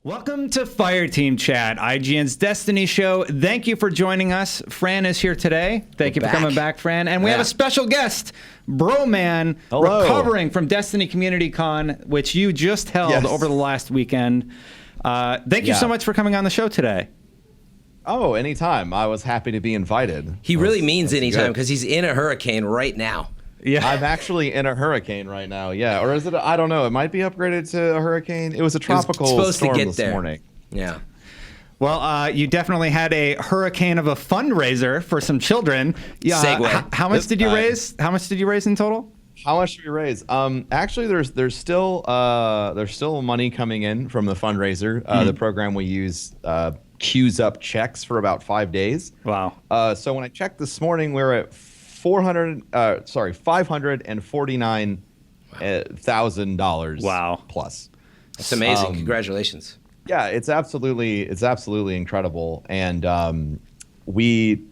Welcome to Fireteam Chat, IGN's Destiny show. Thank you for joining us. Fran is here today. Thank you for coming back, Fran. And we have a special guest, Broman, recovering from Destiny Community Con, which you just held over the last weekend. Thank you so much for coming on the show today. Oh, anytime. I was happy to be invited. He really means anytime because he's in a hurricane right now. Yeah, I'm actually in a hurricane right now. Yeah, or is it? I don't know. It might be upgraded to a hurricane. It was a tropical storm this morning. Yeah. Well, you definitely had a hurricane of a fundraiser for some children. Yeah. Segue. How much did you raise? How much did you raise in total? How much did we raise? Actually, there's still money coming in from the fundraiser. The program we use queues up checks for about 5 days. Wow. So when I checked this morning, we're at $549,000. Wow. Plus. That's amazing. Congratulations. Yeah, it's absolutely incredible. And we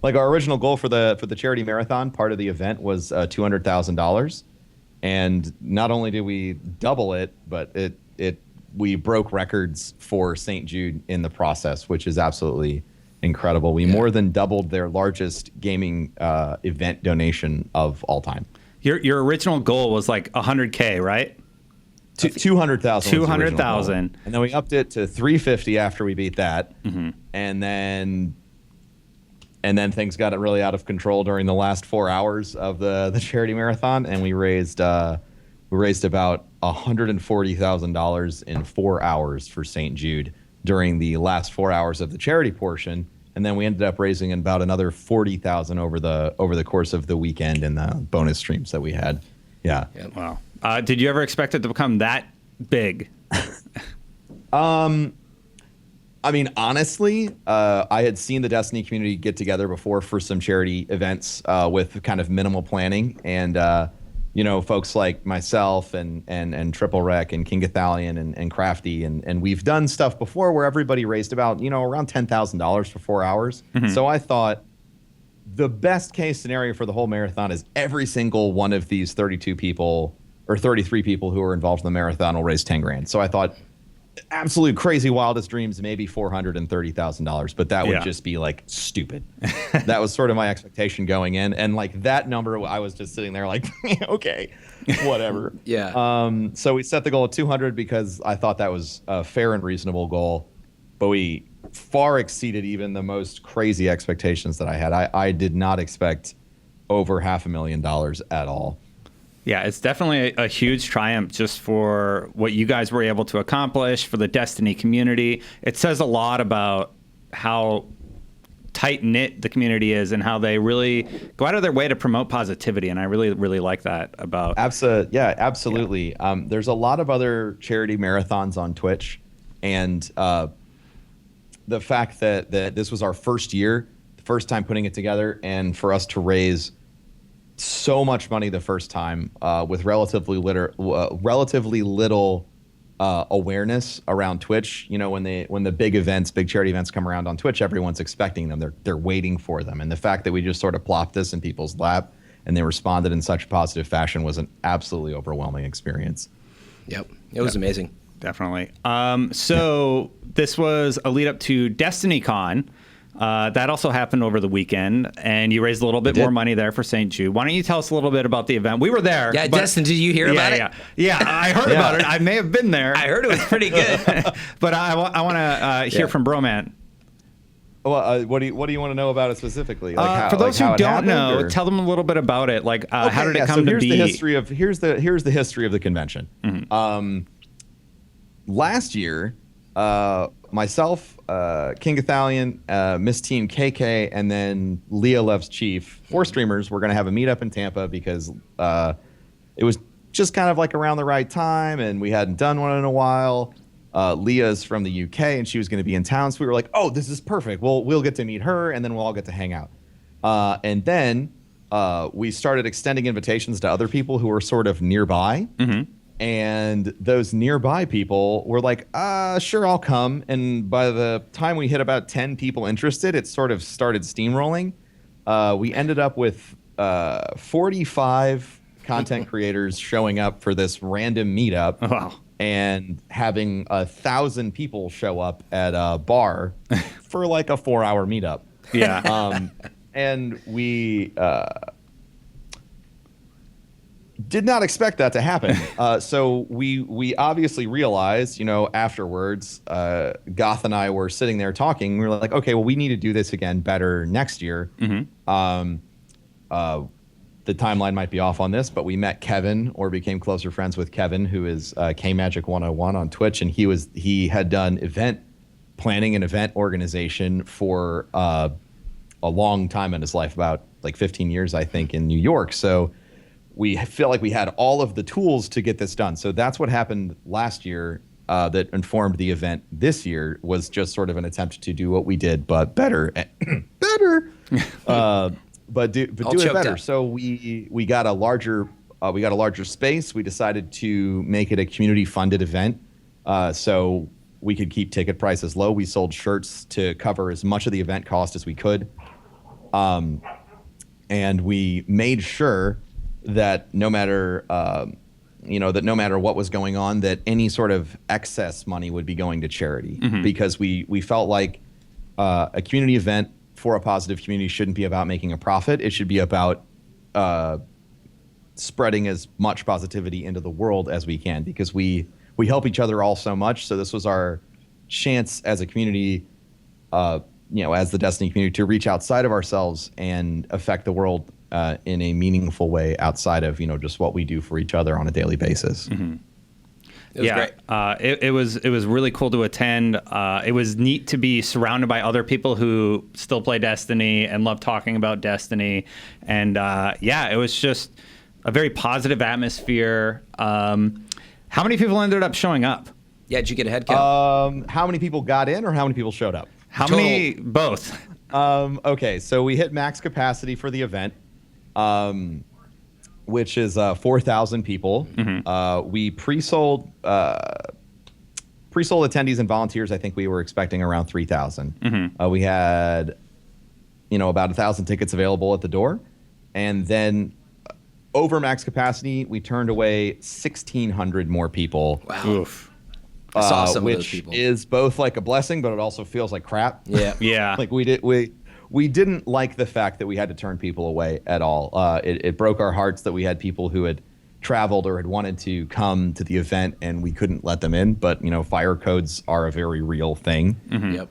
like our original goal for the charity marathon, part of the event was $200,000. And not only did we double it, but we broke records for St. Jude in the process, which is absolutely incredible. We more than doubled their largest gaming event donation of all time. Your original goal was like 100K, right? 200,000. 200,000. And then we upped it to 350 after we beat that. And then things got really out of control during the last 4 hours of the charity marathon, and we raised about $140,000 in 4 hours for St. Jude during the last 4 hours of the charity portion, and then we ended up raising about another $40,000 over the course of the weekend in the bonus streams that we had. Yeah. Wow. Did you ever expect it to become that big? I mean, honestly, I had seen the Destiny community get together before for some charity events with kind of minimal planning, and folks like myself and Triple Rec and King Gathalion and Crafty, and we've done stuff before where everybody raised about around $10,000 for 4 hours. So I thought the best case scenario for the whole marathon is every single one of these 32 people or 33 people who are involved in the marathon will raise 10 grand. So I thought absolute crazy wildest dreams, maybe $430,000, but that would just be like stupid. That was sort of my expectation going in, and like that number, I was just sitting there like, okay, whatever. So we set the goal at 200 because I thought that was a fair and reasonable goal, but we far exceeded even the most crazy expectations that I had. I did not expect over $500,000 at all. Yeah, it's definitely a huge triumph just for what you guys were able to accomplish for the Destiny community. It says a lot about how tight-knit the community is and how they really go out of their way to promote positivity, and I really, really like that about... Absolutely. Yeah. There's a lot of other charity marathons on Twitch, and the fact that this was our first year, the first time putting it together, and for us to raise so much money the first time with relatively little awareness around Twitch. When the big charity events come around on Twitch, everyone's expecting them. They're waiting for them. And the fact that we just sort of plopped this in people's lap and they responded in such a positive fashion was an absolutely overwhelming experience. Yep. It was amazing. Definitely. So this was a lead up to Destiny Con. That also happened over the weekend, and you raised a little bit more money there for St. Jude. Why don't you tell us a little bit about the event? We were there. Yeah, Destin, did you hear about it? Yeah, I heard about it. I may have been there. I heard it was pretty good. But I want to hear from Broman. Well, what do you want to know about it specifically? Like for those who don't know, or? Tell them a little bit about it. Like, how did it come to be? Here's the history of the convention. Last year, myself, King Gathalion, Miss Team KK, and then Leah Loves Chief, 4 streamers, we're going to have a meetup in Tampa because it was just kind of like around the right time, and we hadn't done one in a while. Leah's from the UK, and she was going to be in town, so we were like, oh, this is perfect. We'll get to meet her, and then we'll all get to hang out. And then we started extending invitations to other people who were sort of nearby. And those nearby people were like, sure, I'll come. And by the time we hit about 10 people interested, it sort of started steamrolling. We ended up with 45 content creators showing up for this random meetup. Oh, wow. and having 1,000 people show up at a bar for like a 4-hour meetup. Yeah. And we did not expect that to happen. So we obviously realized, afterwards, Goth and I were sitting there talking. We were like, okay, well, we need to do this again better next year. The timeline might be off on this, but we met Kevin, or became closer friends with Kevin, who is K-Magic 101 on Twitch, and he had done event planning and event organization for a long time in his life, about like 15 years, I think, in New York. So we feel like we had all of the tools to get this done. So that's what happened last year that informed the event this year, was just sort of an attempt to do what we did, but better. But do it better. Up. So we got a larger space. We decided to make it a community funded event, so we could keep ticket prices low. We sold shirts to cover as much of the event cost as we could, and we made sure that no matter what was going on, that any sort of excess money would be going to charity, because we felt like a community event for a positive community shouldn't be about making a profit. It should be about spreading as much positivity into the world as we can, because we help each other all so much. So this was our chance as a community, as the Destiny community, to reach outside of ourselves and affect the world in a meaningful way outside of just what we do for each other on a daily basis. It was great. It was really cool to attend. It was neat to be surrounded by other people who still play Destiny and love talking about Destiny. And it was just a very positive atmosphere. How many people ended up showing up? Yeah, did you get a head count? How many people got in, or how many people showed up? How many? Both. Okay, so we hit max capacity for the event, which is 4,000 people. We pre-sold attendees and volunteers. I think we were expecting around 3,000. We had, about 1,000 tickets available at the door, and then over max capacity, we turned away 1,600 more people. Wow. Oof. I saw some of those people. Which is both like a blessing, but it also feels like crap. Yeah. Yeah. Like we didn't like the fact that we had to turn people away at all. It broke our hearts that we had people who had traveled or had wanted to come to the event and we couldn't let them in. But, fire codes are a very real thing. Yep.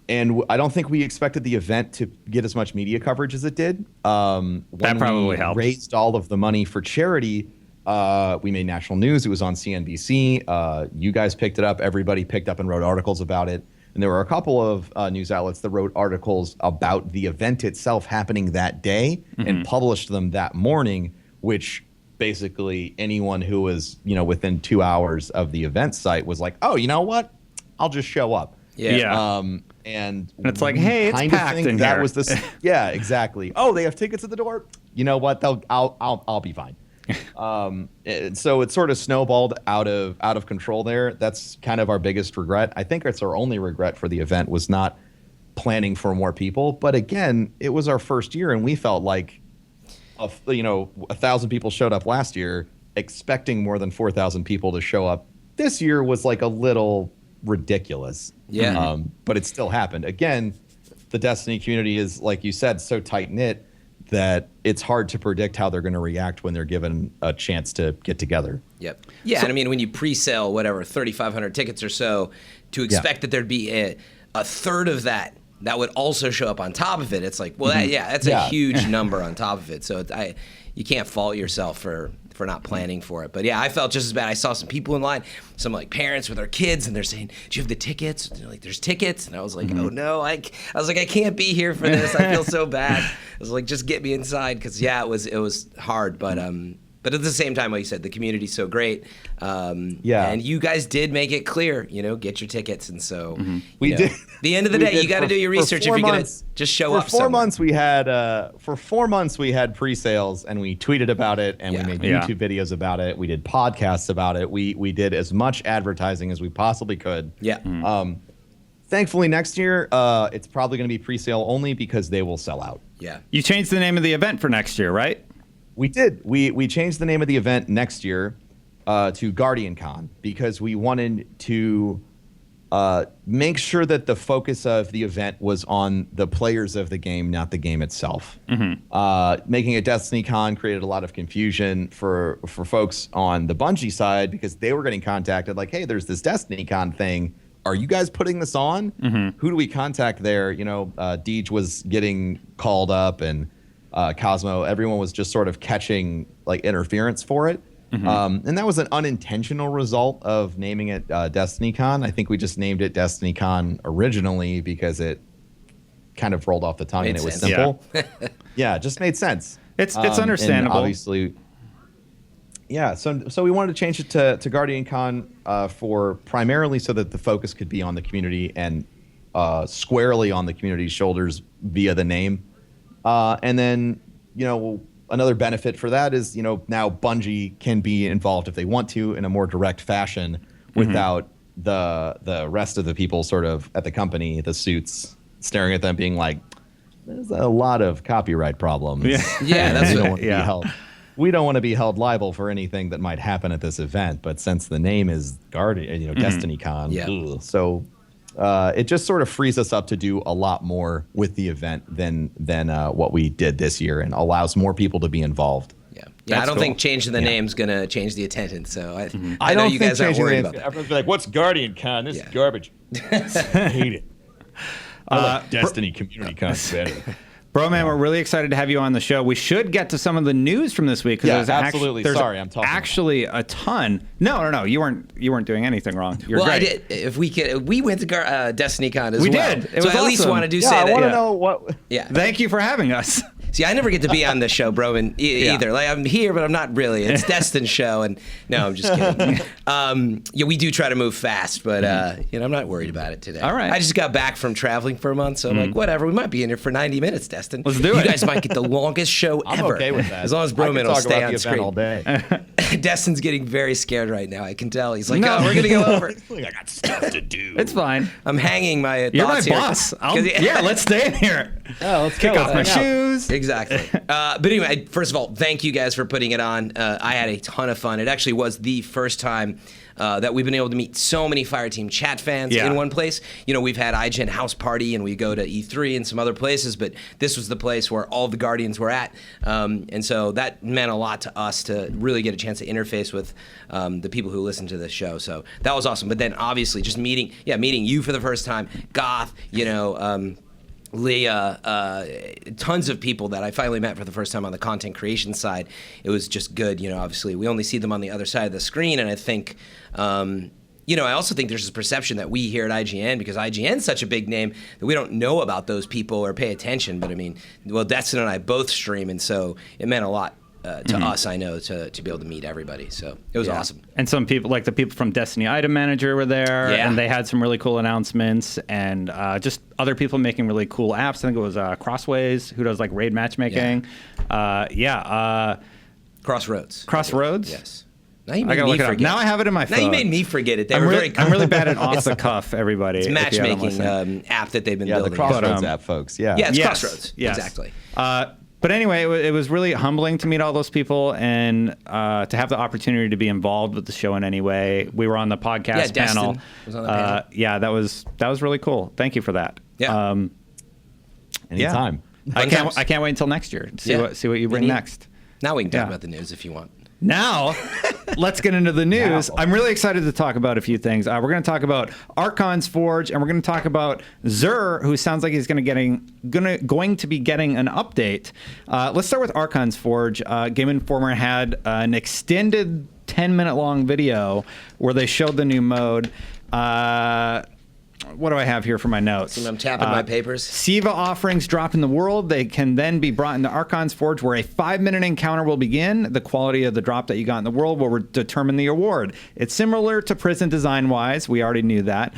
And I don't think we expected the event to get as much media coverage as it did. When that probably helped. Raised all of the money for charity, we made national news. It was on CNBC. You guys picked it up. Everybody picked up and wrote articles about it. And there were a couple of news outlets that wrote articles about the event itself happening that day and published them that morning, which basically anyone who was, within 2 hours of the event site was like, oh, you know what? I'll just show up. Yeah. And it's like, hey, it's packed in that here. was this. Yeah, exactly. Oh, they have tickets at the door. You know what? I'll be fine. So it sort of snowballed out of control there. That's kind of our biggest regret. I think it's our only regret for the event, was not planning for more people. But again, it was our first year, and we felt like, 1,000 people showed up last year. Expecting more than 4,000 people to show up this year was like a little ridiculous. Yeah. But it still happened. Again, the Destiny community is, like you said, so tight knit that it's hard to predict how they're going to react when they're given a chance to get together. Yep. Yeah, and I mean, when you pre-sale, 3,500 tickets or so, to expect that there'd be a third of that would also show up on top of it, it's like, well, that's a huge number on top of it. So you can't fault yourself for not planning for it. But yeah, I felt just as bad. I saw some people in line, some like parents with their kids, and they're saying, "Do you have the tickets?" And they're like, "There's tickets." And I was like, "Oh no!" I was like, "I can't be here for this. I feel so bad." I was like, "Just get me inside," because it was hard. But at the same time, like you said, the community's so great. And you guys did make it clear, get your tickets. And so we did. At the end of the day, you got to do your research if you're going to just show up. For 4 months, we had pre-sales, and we tweeted about it, and we made YouTube videos about it. We did podcasts about it. We did as much advertising as we possibly could. Yeah. Thankfully, next year, it's probably going to be pre-sale only, because they will sell out. Yeah. You changed the name of the event for next year, right? We did. We changed the name of the event next year. to Guardian Con because we wanted to make sure that the focus of the event was on the players of the game, not the game itself. Making a Destiny Con created a lot of confusion for folks on the Bungie side because they were getting contacted like, hey, there's this Destiny Con thing. Are you guys putting this on? Who do we contact there? You know, Deej was getting called up and Cosmo, everyone was just sort of catching like interference for it. And that was an unintentional result of naming it Destiny Con. I think we just named it Destiny Con originally because it kind of rolled off the tongue and it was simple. Yeah, it just made sense. It's understandable. And obviously, yeah. So we wanted to change it to Guardian Con for primarily so that the focus could be on the community and squarely on the community's shoulders via the name. And then, you know, another benefit for that is, you know, now Bungie can be involved if they want to in a more direct fashion without the rest of the people sort of at the company, the suits, staring at them being like, there's a lot of copyright problems. Yeah, that's we don't want to be held liable for anything that might happen at this event. But since the name is Guardian, you know, Destiny Con, so it just sort of frees us up to do a lot more with the event than what we did this year, and allows more people to be involved. I don't think changing the name's gonna change the attendance. So I know you guys aren't worried about that. Everyone's like, "What's Guardian Con? This is garbage." I hate it. I like Destiny Community Con better. Broman, we're really excited to have you on the show. We should get to some of the news from this week. Yeah, absolutely. Sorry, I'm talking. Actually, a ton. No. You weren't doing anything wrong. You're great. I did. If we went to Destiny Con as well. We did. It was at least awesome. want to say that. I want to know what. Yeah. Thank you for having us. See, I never get to be on this show, Broman, either. Like, I'm here, but I'm not really. It's Destin's show, and no, I'm just kidding. We do try to move fast, but I'm not worried about it today. All right. I just got back from traveling for a month, so I'm like, whatever. We might be in here for 90 minutes, Destin. Let's do it. You guys might get the longest show ever. I'm okay with that. As long as Broman will stay on screen all day. Destin's getting very scared right now. I can tell. He's like, we're going to go over. I got stuff to do. It's fine. I'm hanging my You're my thoughts here. boss. Let's stay in here. Let's kick off my shoes. Exactly. But anyway, first of all, thank you guys for putting it on. I had a ton of fun. It actually was the first time that we've been able to meet so many Fireteam chat fans in one place. You know, we've had IGN House Party, and we go to E3 and some other places, but this was the place where all the Guardians were at. And so that meant a lot to us to really get a chance to interface with the people who listen to this show. So that was awesome. But then obviously just meeting you for the first time, Goth, Leah, tons of people that I finally met for the first time on the content creation side. It was just good. Obviously we only see them on the other side of the screen, and I think, I also think there's this perception that we here at IGN, because IGN's such a big name, that we don't know about those people or pay attention. But I mean, Destin and I both stream, and so it meant a lot to us, I know, to be able to meet everybody. So it was awesome. And some people, like the people from Destiny Item Manager, were there, and they had some really cool announcements, and just other people making really cool apps. I think it was Crossways, who does like raid matchmaking. Crossroads. Yes. Now you made me forget. Now I have it in my phone. Now you made me forget it. I'm really bad at off the cuff, everybody. It's a matchmaking app that they've been building. The Crossroads app, folks. Yeah, it's Crossroads. Yes. Exactly. But anyway, it was really humbling to meet all those people and to have the opportunity to be involved with the show in any way. We were on the podcast panel. Destin was on the panel. That was really cool. Thank you for that. Yeah. Anytime. I can't wait until next year. See what you bring next. Now we can talk about the news if you want. Now, let's get into the news. I'm really excited to talk about a few things. We're going to talk about Archon's Forge, and we're going to talk about Xur, who sounds like he's going to be getting an update. Let's start with Archon's Forge. Game Informer had an extended 10-minute long video where they showed the new mode. What do I have here for my notes? I'm tapping my papers. Siva offerings drop in the world. They can then be brought into Archon's Forge, where a 5-minute encounter will begin. The quality of the drop that you got in the world will determine the award. It's similar to prison design-wise. We already knew that,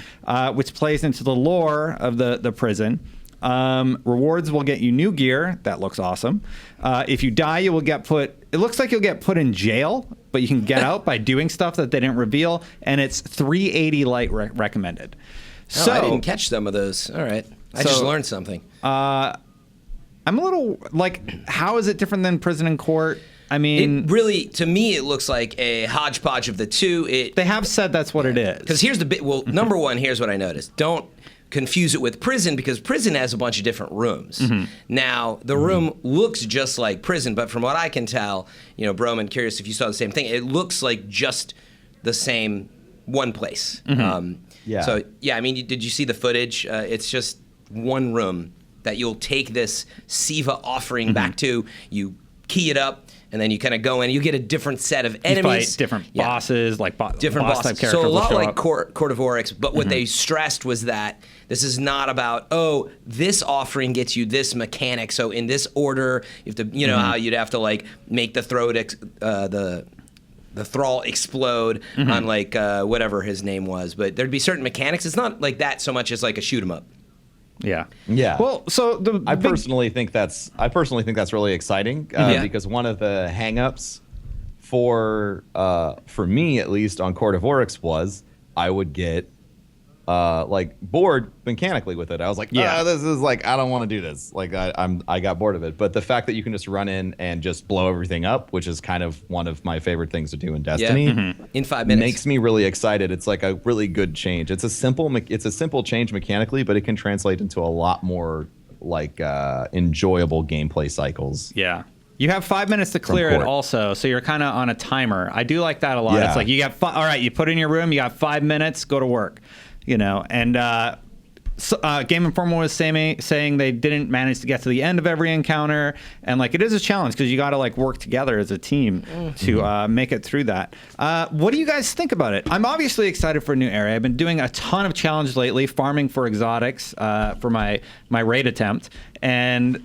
which plays into the lore of the prison. Rewards will get you new gear. That looks awesome. If you die, you will get put... It looks like you'll get put in jail, but you can get out by doing stuff that they didn't reveal, and it's 380 light recommended. So I didn't catch some of those. All right. I just learned something. I'm a little like, how is it different than prison and court? I mean, it really, to me, it looks like a hodgepodge of the two. They have said that's what it is. Because here's the bit. Well, number one, here's what I noticed. Don't confuse it with prison, because prison has a bunch of different rooms. Now, the room looks just like prison, but from what I can tell, Broman, curious if you saw the same thing, it looks like just the same one place. So, yeah, I mean, did you see the footage? It's just one room that you'll take this Siva offering back to. You key it up, and then you kind of go in. You get a different set of enemies. You fight different bosses, like different boss bosses. type characters. So a lot like up. Court of Oryx, but what they stressed was that this is not about, this offering gets you this mechanic. So in this order, you have to, how you'd have to like make the the thrall explode on like whatever his name was. But there'd be certain mechanics. It's not like that so much as like a shoot 'em up. Yeah. Well, so I personally think that's really exciting because one of the hangups for me at least on Court of Oryx was I would get bored mechanically with it. I was like, this is like, I don't want to do this. Like I got bored of it. But the fact that you can just run in and just blow everything up, which is kind of one of my favorite things to do in Destiny, in 5 minutes, makes me really excited. It's like a really good change. It's a simple change mechanically, but it can translate into a lot more like enjoyable gameplay cycles. Yeah. You have 5 minutes to clear it also, so you're kind of on a timer. I do like that a lot. It's like you got all right, you put in your room, you got 5 minutes, go to work. And Game Informer was saying they didn't manage to get to the end of every encounter, and like it is a challenge because you got to like work together as a team to make it through that. What do you guys think about it? I'm obviously excited for a new area. I've been doing a ton of challenges lately, farming for exotics for my raid attempt, and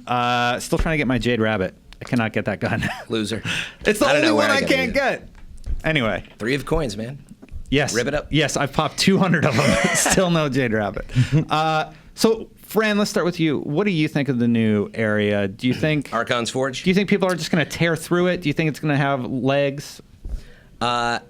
still trying to get my Jade Rabbit. I cannot get that gun. Loser. It's the only one I can't get. Anyway, 3 of coins, man. Yes. Rip it up. Yes, I've popped 200 of them. Still no Jade Rabbit. So, Fran, let's start with you. What do you think of the new area? Do you think Archon's Forge? Do you think people are just going to tear through it? Do you think it's going to have legs? I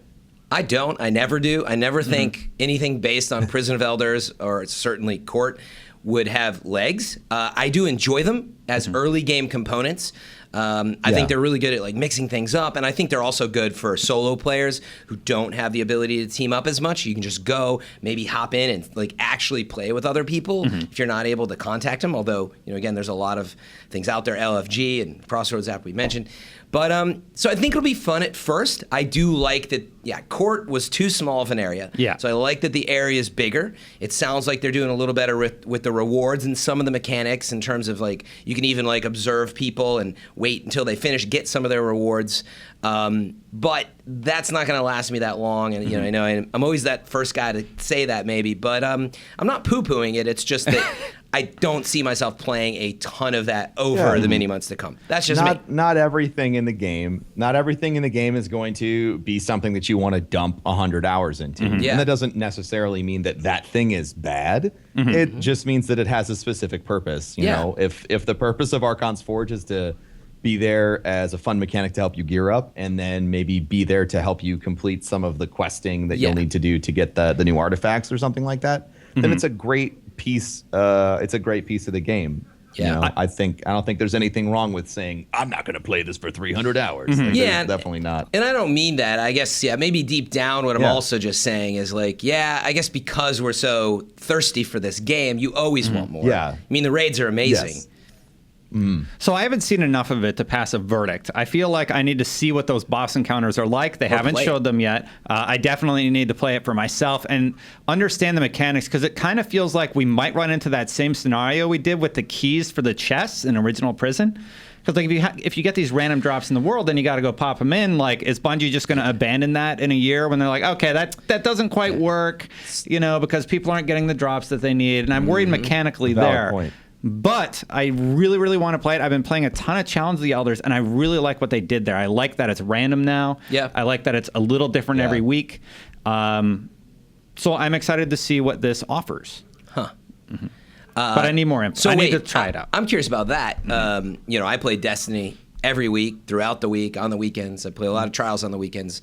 don't. I never do. I never think anything based on Prison of Elders or certainly Court would have legs. I do enjoy them as early game components. I think they're really good at like mixing things up, and I think they're also good for solo players who don't have the ability to team up as much. You can just go, maybe hop in and like actually play with other people if you're not able to contact them. Although, again, there's a lot of things out there, LFG and Crossroads app we mentioned. But so I think it'll be fun at first. I do like that. Yeah, Court was too small of an area. Yeah. So I like that the area is bigger. It sounds like they're doing a little better with the rewards and some of the mechanics in terms of like you can even like observe people and wait until they finish, get some of their rewards. But that's not going to last me that long. And I know I'm always that first guy to say that maybe, but I'm not poo-pooing it. It's just that I don't see myself playing a ton of that over the many months to come. That's just me. Not everything in the game. Not everything in the game is going to be something that you want to dump 100 hours into. And that doesn't necessarily mean that thing is bad. It just means that it has a specific purpose. You know, if the purpose of Archon's Forge is to be there as a fun mechanic to help you gear up, and then maybe be there to help you complete some of the questing that you'll need to do to get the new artifacts or something like that, then it's a great piece. It's a great piece of the game. Yeah, I don't think there's anything wrong with saying I'm not going to play this for 300 hours. Like, definitely not. And I don't mean that. I guess maybe deep down, what I'm also just saying is like, I guess because we're so thirsty for this game, you always want more. Yeah, I mean the raids are amazing. Yes. So I haven't seen enough of it to pass a verdict. I feel like I need to see what those boss encounters are like. They haven't showed them yet. I definitely need to play it for myself and understand the mechanics, because it kind of feels like we might run into that same scenario we did with the keys for the chests in Original Prison. Because like if you get these random drops in the world, then you got to go pop them in. Like, is Bungie just going to abandon that in a year when they're like, okay, that doesn't quite work, because people aren't getting the drops that they need, and I'm worried mechanically there. Point. But I really, really want to play it. I've been playing a ton of Challenge of the Elders, and I really like what they did there. I like that it's random now. Yeah. I like that it's a little different every week. So I'm excited to see what this offers. Huh. But I need more info. So I need to try it out. I'm curious about that. I play Destiny every week, throughout the week, on the weekends. I play a lot of Trials on the weekends.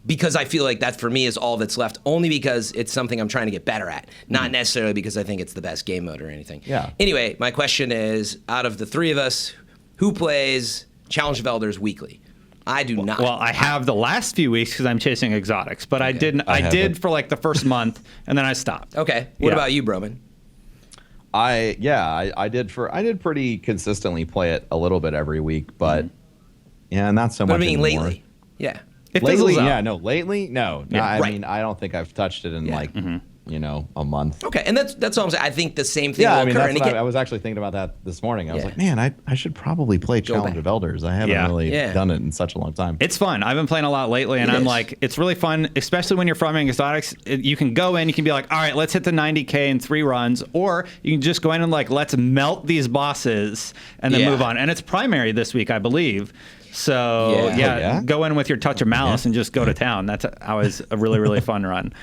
Because I feel like that, for me, is all that's left, only because it's something I'm trying to get better at, not necessarily because I think it's the best game mode or anything. Yeah. Anyway, my question is, out of the three of us, who plays Challenge of Elders weekly. I do not. Well, I have the last few weeks because I'm chasing exotics, but I did for like the first month, and then I stopped. Okay. What about you, Broman? I did pretty consistently play it a little bit every week, but not so much. I mean, anymore. lately, yeah. Lately, lately, no. I mean, I don't think I've touched it in a month. Okay, and that's all I'm saying. I think the same thing will I mean, occur. I was actually thinking about that this morning. I was like, man, I should probably play Challenge of Elders. I haven't really done it in such a long time. It's fun. I've been playing a lot lately, and I'm like, it's really fun, especially when you're farming exotics. You can go in, you can be like, all right, let's hit the 90K in 3 runs, or you can just go in and like, let's melt these bosses and then move on. And it's primary this week, I believe. So go in with your touch of malice and just go to town. That's always a really, really fun run.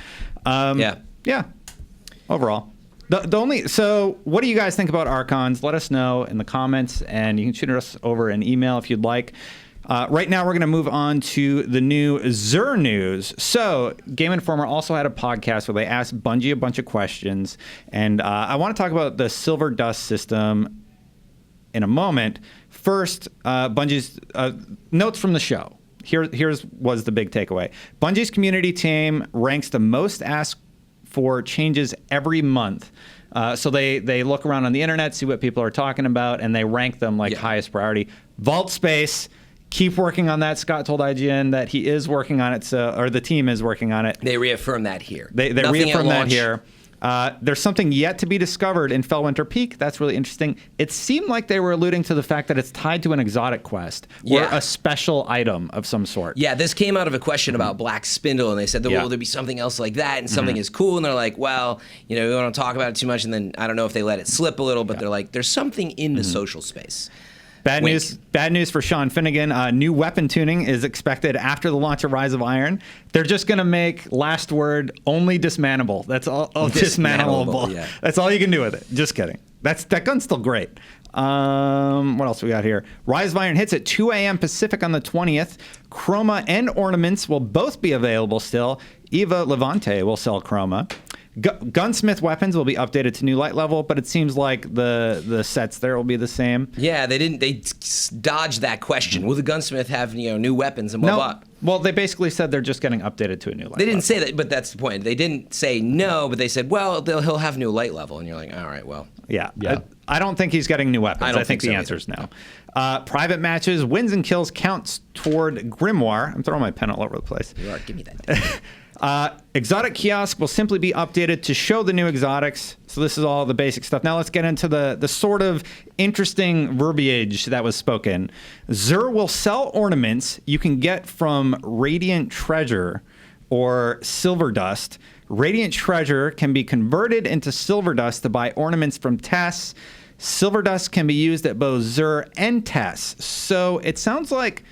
Yeah. Overall, so what do you guys think about Archons? Let us know in the comments, and you can shoot us over an email if you'd like. Right now, we're going to move on to the new Xur news. So, Game Informer also had a podcast where they asked Bungie a bunch of questions, and I want to talk about the Silver Dust system in a moment. First, Bungie's notes from the show. Here's was the big takeaway. Bungie's community team ranks the most asked for changes every month. So they look around on the internet, see what people are talking about, and they rank them like highest priority. Vault space, keep working on that. Scott told IGN that he is working on it, or the team is working on it. They reaffirm that here. They reaffirm that here. There's something yet to be discovered in Fellwinter Peak. That's really interesting. It seemed like they were alluding to the fact that it's tied to an exotic quest or a special item of some sort. Yeah, this came out of a question about Black Spindle, and they said, will there be something else like that? And something is cool, and they're like, well, we don't want to talk about it too much, and then I don't know if they let it slip a little, but they're like, there's something in the social space. Bad news for Sean Finnegan. New weapon tuning is expected after the launch of Rise of Iron. They're just going to make last word only dismantleable. That's all dismantleable. Yeah. That's all you can do with it. Just kidding. That gun's still great. What else we got here? Rise of Iron hits at 2 a.m. Pacific on the 20th. Chroma and ornaments will both be available still. Eva Levante will sell Chroma. Gunsmith weapons will be updated to new light level, but it seems like the sets there will be the same. Yeah, they dodged that question. Will the gunsmith have new weapons and blah blah? Well, they basically said they're just getting updated to a new light level. They didn't say that, but that's the point. They didn't say no, but they said, well, he'll have new light level, and you're like, all right, well. Yeah. I don't think he's getting new weapons. I think the answer is no. Private matches, wins and kills counts toward Grimoire. I'm throwing my pen all over the place. You are. Give me that. Exotic kiosk will simply be updated to show the new exotics. So this is all the basic stuff. Now let's get into the sort of interesting verbiage that was spoken. Xur will sell ornaments you can get from Radiant Treasure or Silver Dust. Radiant Treasure can be converted into Silver Dust to buy ornaments from Tess. Silver Dust can be used at both Xur and Tess. So it sounds like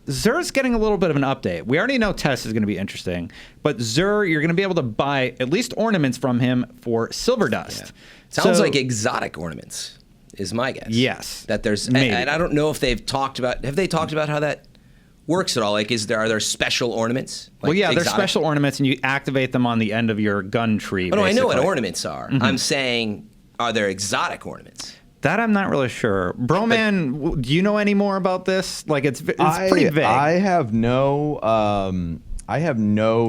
Xur's getting a little bit of an update. We already know Tess is going to be interesting, but Xur, you're going to be able to buy at least ornaments from him for Silver Dust. Yeah. Sounds like exotic ornaments is my guess. Yes. That there's, and I don't know if they've talked about, have they talked about how that works at all? Like, are there special ornaments? Like there's special ornaments, and you activate them on the end of your gun tree. Oh, no, I know what ornaments are. I'm saying, are there exotic ornaments? That I'm not really sure. Broman, do you know any more about this? Like, it's pretty vague. I have no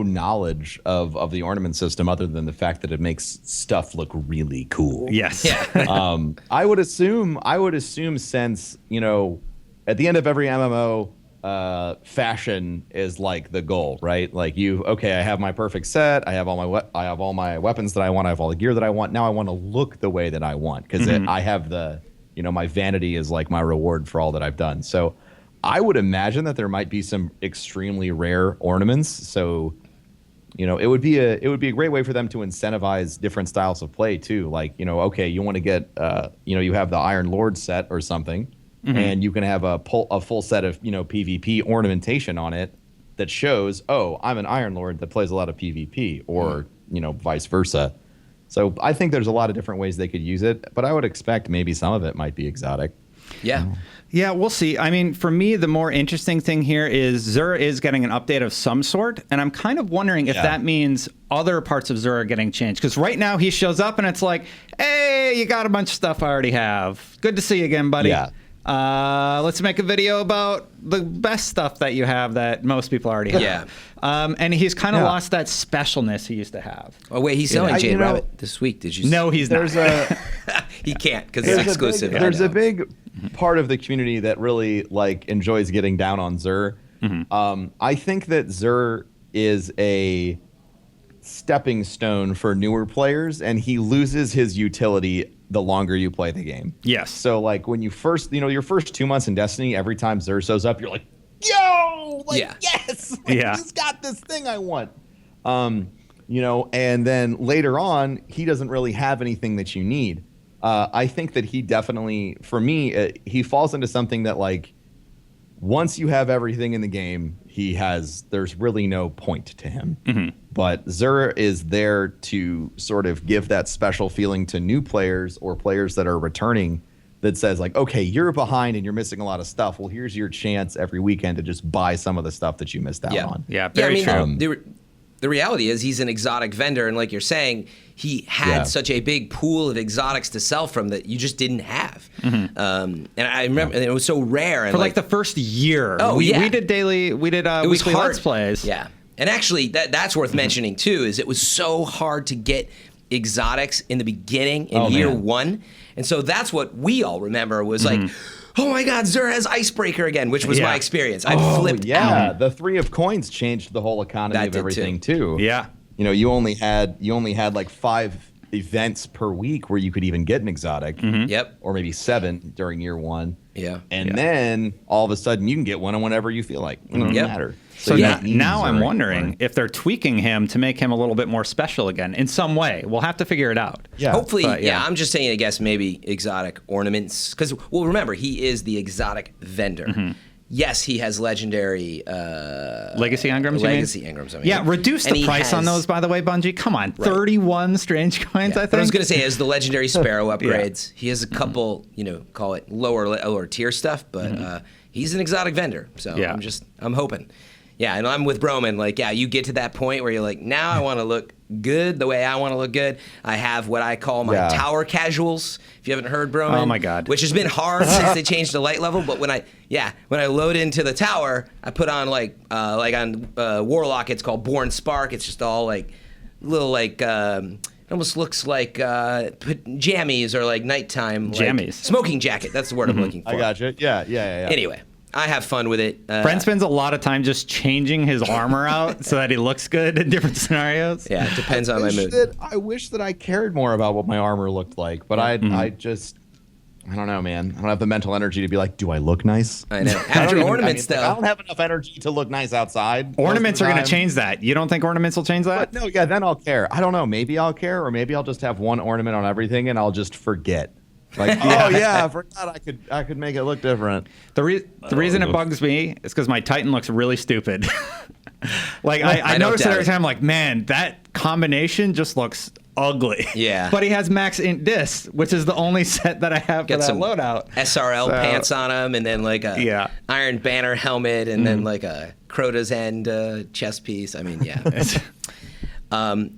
knowledge of the ornament system other than the fact that it makes stuff look really cool. Yes. Yeah. I would assume since at the end of every MMO, fashion is like the goal, right? Like I have my perfect set. I have all my weapons that I want. I have all the gear that I want. Now I want to look the way that I want because I have my vanity is like my reward for all that I've done. So I would imagine that there might be some extremely rare ornaments. So it would be a great way for them to incentivize different styles of play too. Like you want to get you have the Iron Lord set or something. And you can have a full set of PvP ornamentation on it that shows, I'm an Iron Lord that plays a lot of PvP, or vice versa. So I think there's a lot of different ways they could use it, but I would expect maybe some of it might be exotic. Yeah. Yeah, we'll see. I mean, for me, the more interesting thing here is Xur is getting an update of some sort, and I'm kind of wondering if that means other parts of Xur are getting changed. Because right now he shows up and it's like, hey, you got a bunch of stuff I already have. Good to see you again, buddy. Yeah. let's make a video about the best stuff that you have that most people already have. Yeah. And he's kind of lost that specialness he used to have. Oh, wait, he's selling Jade Rabbit this week. Did you? No, he's not. He can't because it's exclusive. There's a big part of the community that really like enjoys getting down on Xur. I think that Xur is a stepping stone for newer players, and he loses his utility the longer you play the game. Yes. So like when you first, your first 2 months in Destiny, every time Xur shows up, you're like, yo, yes, he's got this thing I want. And then later on, he doesn't really have anything that you need. I think that he definitely, for me, he falls into something that like, once you have everything in the game, there's really no point to him. But Xur is there to sort of give that special feeling to new players or players that are returning that says like, okay, you're behind and you're missing a lot of stuff. Well, here's your chance every weekend to just buy some of the stuff that you missed out on. Yeah, very true. The reality is he's an exotic vendor, and like you're saying, he had such a big pool of exotics to sell from that you just didn't have. And I remember it was so rare. And for like the first year, we did weekly Let's Plays. Yeah, and actually that's worth mentioning too. Is it was so hard to get exotics in the beginning in year one, and so that's what we all remember was like. Oh my God, Xur has Icebreaker again, which was my experience. I flipped out. The 3 of Coins changed the whole economy of everything too. Yeah. You only had like 5 events per week where you could even get an exotic. Yep. Or maybe 7 during year 1. Yeah. And then all of a sudden you can get one whenever you feel like. It doesn't matter. So now I'm wondering if they're tweaking him to make him a little bit more special again in some way. We'll have to figure it out. Yeah. Hopefully, I'm just saying, I guess maybe exotic ornaments. Because, well, remember, he is the exotic vendor. Yes, he has legendary... Legacy engrams, I mean. Yeah, reduce the price on those, by the way, Bungie. Come on, 31 strange coins, I think. But I was going to say, as the legendary Sparrow upgrades, he has a couple, call it lower tier stuff, but he's an exotic vendor. So I'm hoping. Yeah, and I'm with Broman. Like, you get to that point where you're like, now I want to look good the way I want to look good. I have what I call my tower casuals. If you haven't heard, Broman. Oh my God. Which has been hard since they changed the light level. But when I load into the tower, I put on like on Warlock, it's called Born Spark. It's just all like little it almost looks like jammies or like nighttime. Jammies. Like, smoking jacket. That's the word I'm looking for. I gotcha. Yeah. Anyway. I have fun with it. Fran spends a lot of time just changing his armor out so that he looks good in different scenarios. Yeah, it depends on my mood. I wish that I cared more about what my armor looked like, but I don't know, man. I don't have the mental energy to be like, do I look nice? I know. After ornaments, though. I don't have enough energy to look nice outside. Ornaments are going to change that. You don't think ornaments will change that? But no, then I'll care. I don't know. Maybe I'll care, or maybe I'll just have one ornament on everything and I'll just forget. Like, I forgot I could make it look different. The reason it bugs me is because my Titan looks really stupid. Like I notice it every time. I'm like, man, that combination just looks ugly. Yeah. But he has max int dis, which is the only set that I have for that loadout. SRL pants on him, and then like a Iron Banner helmet, and then like a Crota's End chest piece. I mean,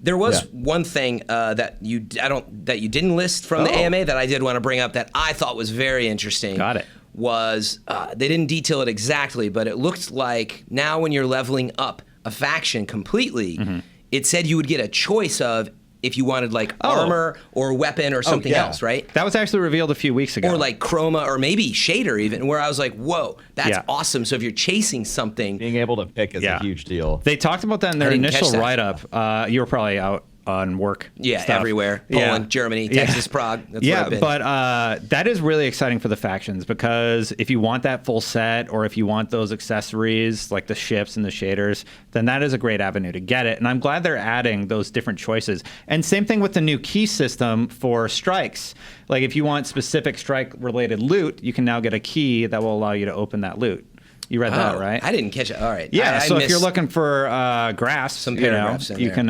there was one thing that you didn't list from the AMA that I did want to bring up that I thought was very interesting. Got it. Was they didn't detail it exactly, but it looked like now when you're leveling up a faction completely, it said you would get a choice of if you wanted like armor or weapon or something else, right? That was actually revealed a few weeks ago. Or like chroma or maybe shader even, where I was like, whoa, that's awesome. So if you're chasing something. Being able to pick is a huge deal. They talked about that in their initial write-up. You were probably out on work stuff. Everywhere. Poland, Germany, Texas, Prague. That's where I've been. But that is really exciting for the factions because if you want that full set or if you want those accessories like the ships and the shaders, then that is a great avenue to get it. And I'm glad they're adding those different choices. And same thing with the new key system for strikes. Like if you want specific strike-related loot, you can now get a key that will allow you to open that loot. You read that, right? I didn't catch it. All right. Yeah, so if you're looking for grasps, some paragraphs you can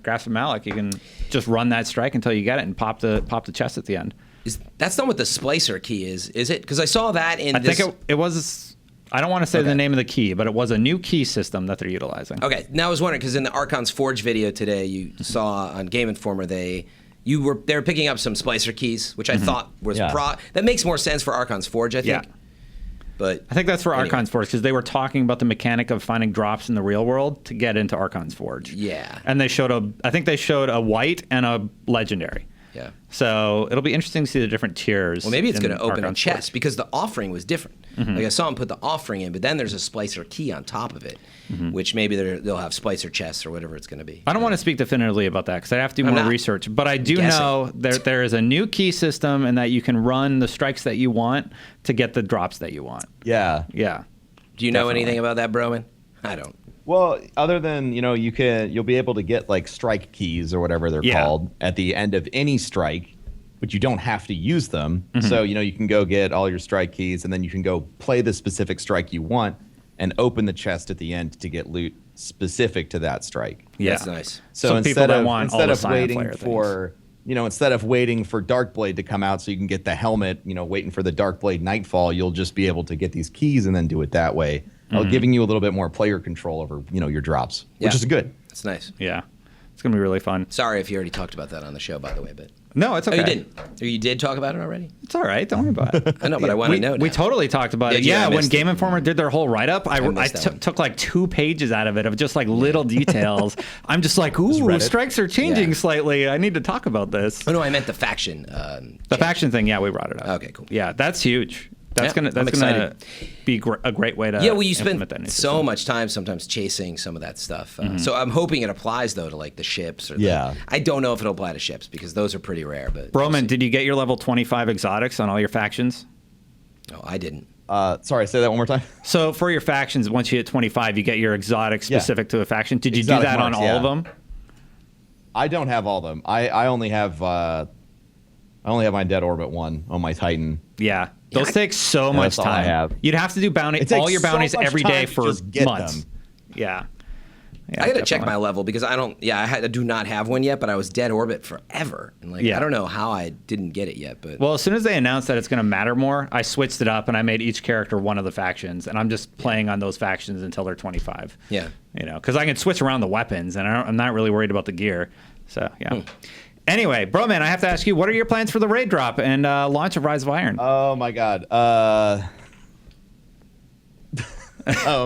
grasp of Malik. You can just run that strike until you get it and pop the chest at the end. That's not what the splicer key is it? Because I saw that in. I think it was. I don't want to say the name of the key, but it was a new key system that they're utilizing. Okay. Now I was wondering because in the Archon's Forge video today, you saw on Game Informer they were picking up some splicer keys, which I thought was that makes more sense for Archon's Forge. I think. Yeah. But I think that's for Archon's Forge, because they were talking about the mechanic of finding drops in the real world to get into Archon's Forge. Yeah. And I think they showed a white and a legendary. Yeah. So it'll be interesting to see the different tiers. Well, maybe it's going to open a Archon's chest Forge. because the offering was different. Mm-hmm. Like I saw him put the offering in, but then there's a splicer key on top of it, which maybe they'll have splicer chests or whatever it's going to be. I don't want to speak definitively about that because I have to do more research. But I do know there is a new key system and that you can run the strikes that you want to get the drops that you want. Yeah. Yeah. Do you know anything about that, Broman? I don't. Well, other than, you'll be able to get like strike keys or whatever they're called at the end of any strike, but you don't have to use them. So, you can go get all your strike keys and then you can go play the specific strike you want and open the chest at the end to get loot specific to that strike. Yeah. That's nice. So instead of waiting for, instead of waiting for Darkblade to come out so you can get the helmet, waiting for the Darkblade Nightfall, you'll just be able to get these keys and then do it that way, giving you a little bit more player control over, your drops, which is good. That's nice. Yeah. It's going to be really fun. Sorry if you already talked about that on the show, by the way, but... No, it's okay. Oh, you didn't? Or you did talk about it already? It's all right. Don't worry about it. I know, but I want to know now. We totally talked about it. Yeah, when Game Informer did their whole write-up, I took like 2 pages out of it of just like little details. I'm just like, ooh, strikes are changing slightly. I need to talk about this. Oh, no, I meant the faction. The faction thing, we brought it up. Okay, cool. Yeah, that's huge. That's gonna be a great way to you spend so much time sometimes chasing some of that stuff. So I'm hoping it applies though to like the ships. Or I don't know if it'll apply to ships because those are pretty rare. But Broman, did you get your level 25 exotics on all your factions? No, I didn't. Sorry, say that one more time. So for your factions, once you hit 25, you get your exotic specific to a faction. Did you do that on all of them? I don't have all of them. I only have my Dead Orbit one on my Titan. Yeah. Those take so much time. You'd have to do all your bounties every day for months. Yeah. I got to check my level because I do not have one yet, but I was Dead Orbit forever. And I don't know how I didn't get it yet. But well, as soon as they announced that it's going to matter more, I switched it up and I made each character one of the factions. And I'm just playing on those factions until they're 25. Yeah. Because I can switch around the weapons and I'm not really worried about the gear. So, yeah. Anyway, Broman, I have to ask you, what are your plans for the raid drop and launch of Rise of Iron? Oh my God. Oh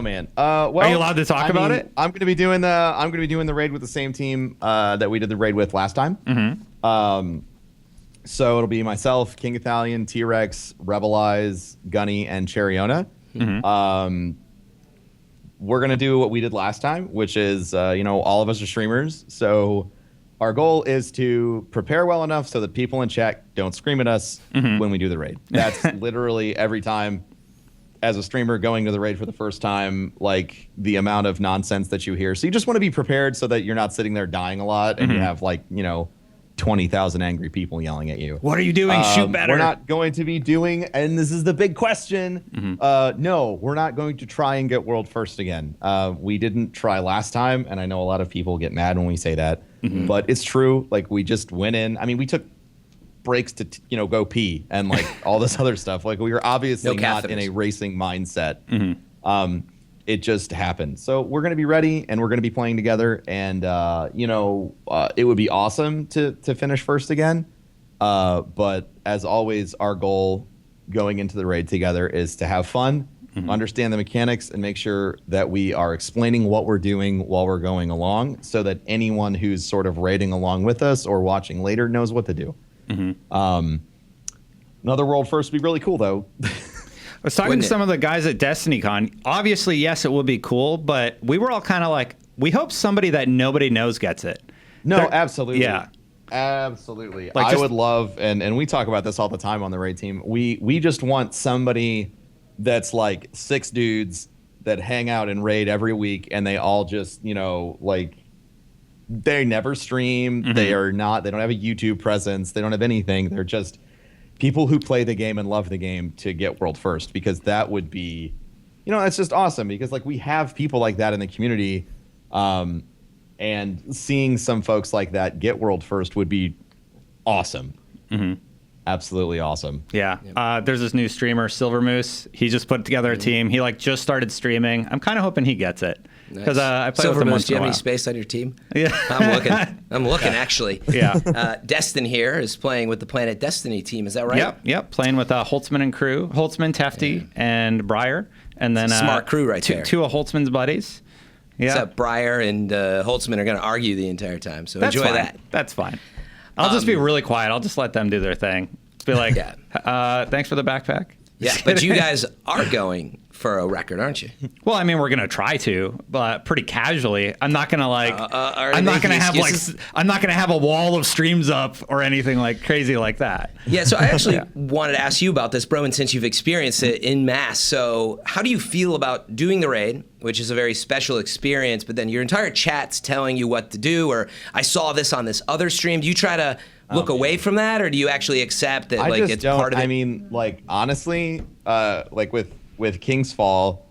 man. Well, are you allowed to talk about it? I'm going to be doing the raid with the same team that we did the raid with last time. So it'll be myself, King Ithalian, T-Rex, Rebel Eyes, Gunny, and Cheriona. We're going to do what we did last time, which is all of us are streamers. So our goal is to prepare well enough so that people in chat don't scream at us when we do the raid. That's literally every time as a streamer going to the raid for the first time, like the amount of nonsense that you hear. So you just want to be prepared so that you're not sitting there dying a lot and you have 20,000 angry people yelling at you. What are you doing? Shoot better. We're not going to be doing, and this is the big question. No, we're not going to try and get world first again. We didn't try last time, and I know a lot of people get mad when we say that, but it's true. Like we just went in. I mean, we took breaks to go pee and all this other stuff. Like we were obviously not in a racing mindset. It just happened. So we're going to be ready and we're going to be playing together. And it would be awesome to finish first again. But as always, our goal going into the raid together is to have fun, understand the mechanics, and make sure that we are explaining what we're doing while we're going along, so that anyone who's sort of raiding along with us or watching later knows what to do. Another world first would be really cool, though. I was talking to some of the guys at DestinyCon. Obviously, yes, it would be cool, but we were all kind of like, we hope somebody that nobody knows gets it. No, absolutely. Yeah. Absolutely. I would love, and we talk about this all the time on the raid team, we just want somebody that's like 6 dudes that hang out and raid every week, and they all just, they never stream. They don't have a YouTube presence. They don't have anything. They're just people who play the game and love the game to get world first, because that would be, it's just awesome, because we have people like that in the community. And seeing some folks like that get world first would be awesome. Absolutely awesome. Yeah. There's this new streamer, Silver Moose. He just put together a team. He just started streaming. I'm kind of hoping he gets it. because I play with Silvermoose, them once do you in a have any while. space on your team? Yeah. I'm looking actually. Yeah. Destin here is playing with the Planet Destiny team. Is that right? Yep. Playing with Holtzman and crew, Holtzman, Tefty, and Breyer, and then smart crew right there. Two of Holtzman's buddies. Yeah. Except Breyer and Holtzman are going to argue the entire time, so enjoy that. That's fine. I'll just be really quiet. I'll just let them do their thing. Be like, thanks for the backpack. Yeah, but you guys are going for a record, aren't you? Well, I mean, we're gonna try to, but pretty casually. I'm not gonna I'm not gonna have a wall of streams up or anything like crazy like that. Yeah. So I actually wanted to ask you about this, Broman, since you've experienced it in mass. So how do you feel about doing the raid, which is a very special experience, but then your entire chat's telling you what to do, or I saw this on this other stream? Do you try to look away from that, or do you actually accept that it's part of it? I mean, honestly, with King's Fall,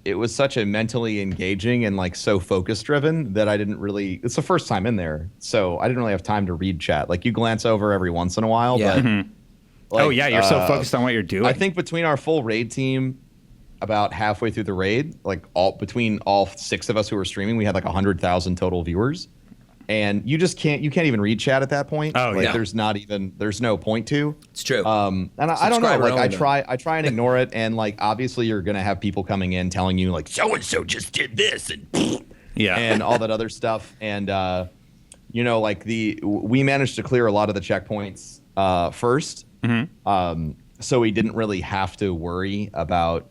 it was such a mentally engaging and so focus driven that I didn't really. It's the first time in there, so I didn't really have time to read chat. You glance over every once in a while, but you're so focused on what you're doing. I think between our full raid team, about halfway through the raid, between all 6 of us who were streaming, we had 100,000 total viewers. And you can't even read chat at that point. There's no point to. It's true. And I don't know. I try and ignore it. And obviously you're gonna have people coming in telling you so and so just did this and and all that other stuff. And we managed to clear a lot of the checkpoints first. Mm-hmm. So we didn't really have to worry about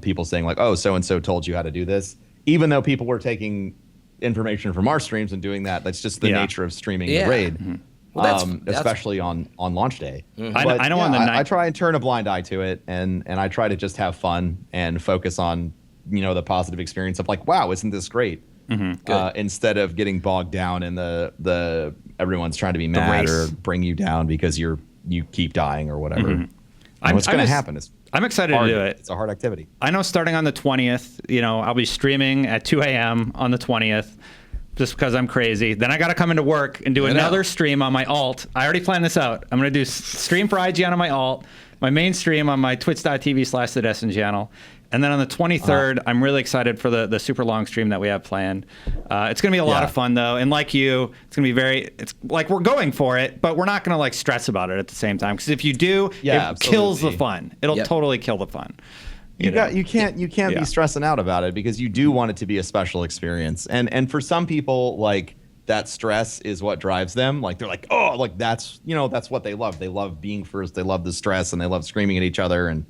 people saying oh, so and so told you how to do this, even though people were taking information from our streams and doing that. That's just the nature of streaming the raid. Mm-hmm. Well, especially on launch day. Mm-hmm. But, I know on the night I try and turn a blind eye to it, and I try to just have fun and focus on the positive experience of wow, isn't this great? Mm-hmm. Instead of getting bogged down in the everyone's trying to be mad or bring you down because you keep dying or whatever. Mm-hmm. What's going to happen is I'm excited to do it. It's a hard activity. I know starting on the 20th, I'll be streaming at 2 a.m. on the 20th just because I'm crazy. Then I got to come into work and do another stream on my alt. I already planned this out. I'm going to do stream for IGN on my alt, my main stream on my twitch.tv/the Destin channel. And then on the 23rd, I'm really excited for the super long stream that we have planned. It's going to be a lot of fun, though. And like you, it's going to be it's we're going for it, but we're not going to stress about it at the same time. Because if you do, it kills the fun. It'll totally kill the fun. You can't be stressing out about it because you do want it to be a special experience. And for some people, that stress is what drives them. They're that's that's what they love. They love being first. They love the stress and they love screaming at each other and.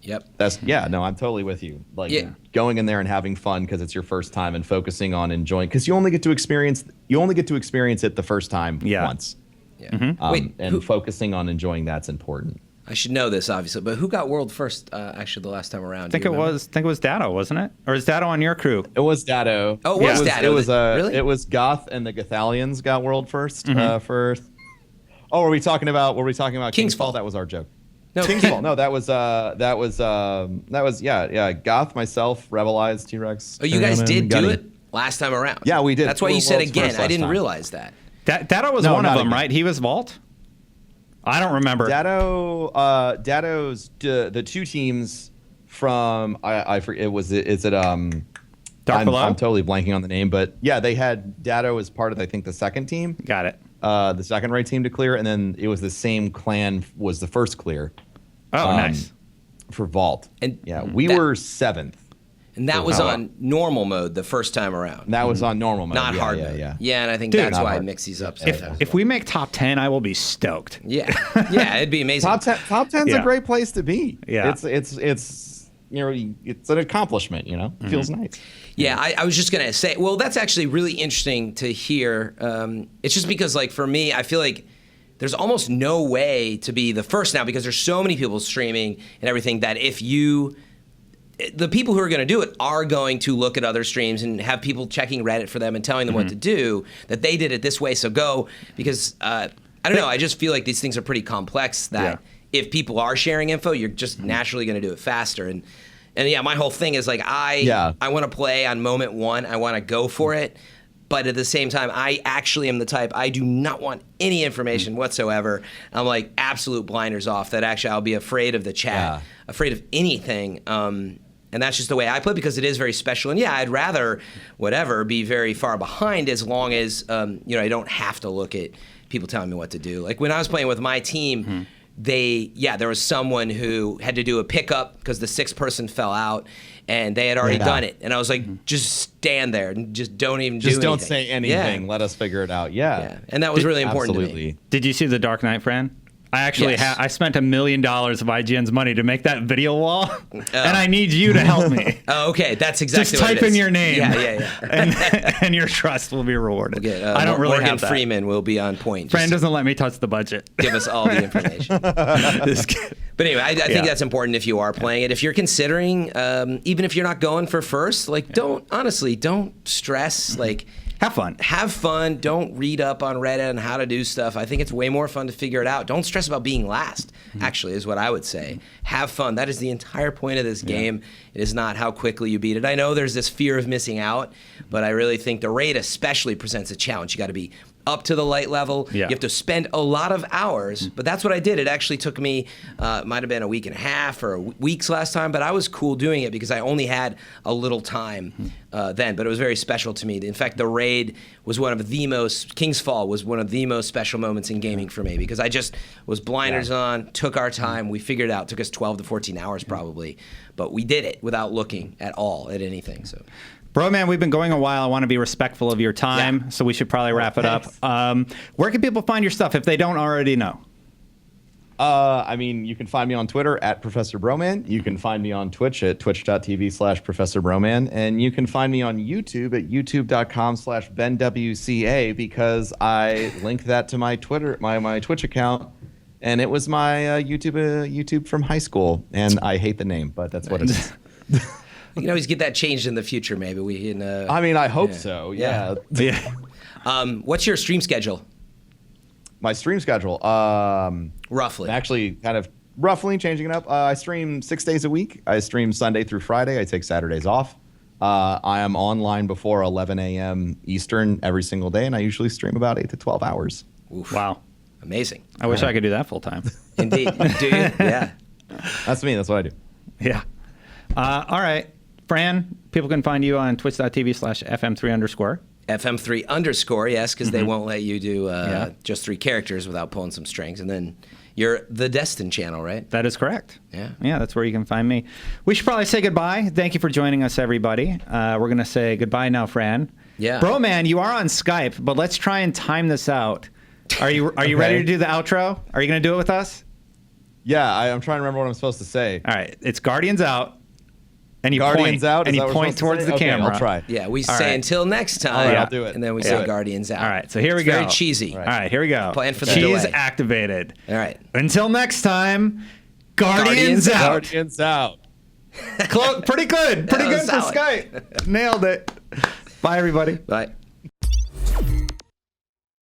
Yep. I'm totally with you. Going in there and having fun because it's your first time and focusing on enjoying because you only get to experience it the first time once. Yeah. Mm-hmm. Focusing on enjoying that's important. I should know this obviously, but who got world first? Actually, the last time around. I think it was Dado, wasn't it? Or is Dado on your crew? It was Dado. Oh, it was Dado. Really? It was Goth and the Gothalians got world first. Were we talking about King's Fall? That was our joke. No, King's Fall. No, that was Goth, myself, Rebelize, T-Rex. Oh, you guys did do it last time around. Yeah, we did. That's why you said again. I didn't realize that. Dado was one of them, right? He was Vault. I don't remember. Dado's the 2 teams from I forget. Is it Dark Below? I'm totally blanking on the name, but they had Dado as part of I think the second team. Got it. The second raid team to clear, and then it was the same clan was the first clear. Oh, nice. For Vault. And we were 7th. And that was on normal mode the first time around. That was on normal mode. Not hard mode. Yeah, and I think that's why I mix these up sometimes. If we make top 10, I will be stoked. Yeah, it'd be amazing. Top 10's a great place to be. Yeah. It's an accomplishment, It feels nice. Yeah, I was just going to say, well, that's actually really interesting to hear. It's just because, for me, I feel like there's almost no way to be the first now because there's so many people streaming and everything that the people who are going to do it are going to look at other streams and have people checking Reddit for them and telling them what to do, that they did it this way, so go. Because, I don't know, I just feel like these things are pretty complex that if people are sharing info, you're just naturally going to do it faster. And my whole thing is I want to play on moment one. I want to go for it. But at the same time, I actually am the type, I do not want any information whatsoever. I'm absolute blinders off that actually I'll be afraid of the chat, afraid of anything. And that's just the way I play because it is very special. And yeah, I'd rather be very far behind as long as I don't have to look at people telling me what to do. Like when I was playing with my team, there was someone who had to do a pickup because the 6th person fell out, and they had already done it. And I was like, just stand there and just don't even do anything. Just don't say anything. Yeah. Let us figure it out. Yeah. And that was really important to me. Did you see The Dark Knight, Fran? I actually I spent $1 million of IGN's money to make that video wall, and I need you to help me. Oh, okay. That's exactly just what it is. type in your name. Yeah. and your trust will be rewarded. We'll get, I don't really Morgan have that. Freeman will be on point. Fran doesn't let me touch the budget. Give us all the information. But anyway, I think that's important if you are playing it. If you're considering, even if you're not going for first, like don't stress. Like have fun. Don't read up on Reddit on how to do stuff. I think it's way more fun to figure it out. Don't stress about being last, actually, is what I would say. Have fun. That is the entire point of this game. It is not how quickly you beat it. I know there's this fear of missing out, but I really think the raid especially presents a challenge. You got to be up to the light level. You have to spend a lot of hours, but that's what I did. It actually took me, might have been a week and a half or weeks last time, but I was cool doing it because I only had a little time then, but it was very special to me. In fact, the raid was King's Fall was one of the most special moments in gaming for me because I just was blinders on, took our time, we figured it out. It took us 12 to 14 hours probably, but we did it without looking at all at anything. So. Broman, we've been going a while. I want to be respectful of your time, so we should probably wrap it up. Where can people find your stuff if they don't already know? You can find me on Twitter at Professor Broman. You can find me on Twitch at twitch.tv/Professor Broman. And you can find me on YouTube at youtube.com/BenWCA because I linked that to my Twitter, my Twitch account. And it was my YouTube from high school. And I hate the name, but that's what it is. We can always get that changed in the future, maybe. I hope so, yeah. What's your stream schedule? My stream schedule? Roughly. I'm actually kind of roughly changing it up. I stream 6 days a week. I stream Sunday through Friday. I take Saturdays off. I am online before 11 a.m. Eastern every single day, and I usually stream about 8 to 12 hours. Oof. Wow. Amazing. I wish I could do that full time. Indeed. Do you? Yeah. That's me. That's what I do. Yeah. All right. Fran, people can find you on twitch.tv/FM3_. FM3_, yes, because they won't let you do just 3 characters without pulling some strings. And then you're the Destin channel, right? That is correct. Yeah. Yeah, that's where you can find me. We should probably say goodbye. Thank you for joining us, everybody. We're going to say goodbye now, Fran. Yeah. Broman, you are on Skype, but let's try and time this out. Are you ready to do the outro? Are you going to do it with us? Yeah, I'm trying to remember what I'm supposed to say. All right. It's Guardians out. And you Guardians point, out. And you point towards the camera. I'll try. Yeah, we say until next time. All right, I'll do it. And then we say Guardians out. All right, so here we go. Very cheesy. All right, here we go. Plan for the Cheese delay. activated. All right. Until next time, Guardians out. Guardians out. Pretty good. Pretty good for solid. Skype. Nailed it. Bye, everybody. Bye.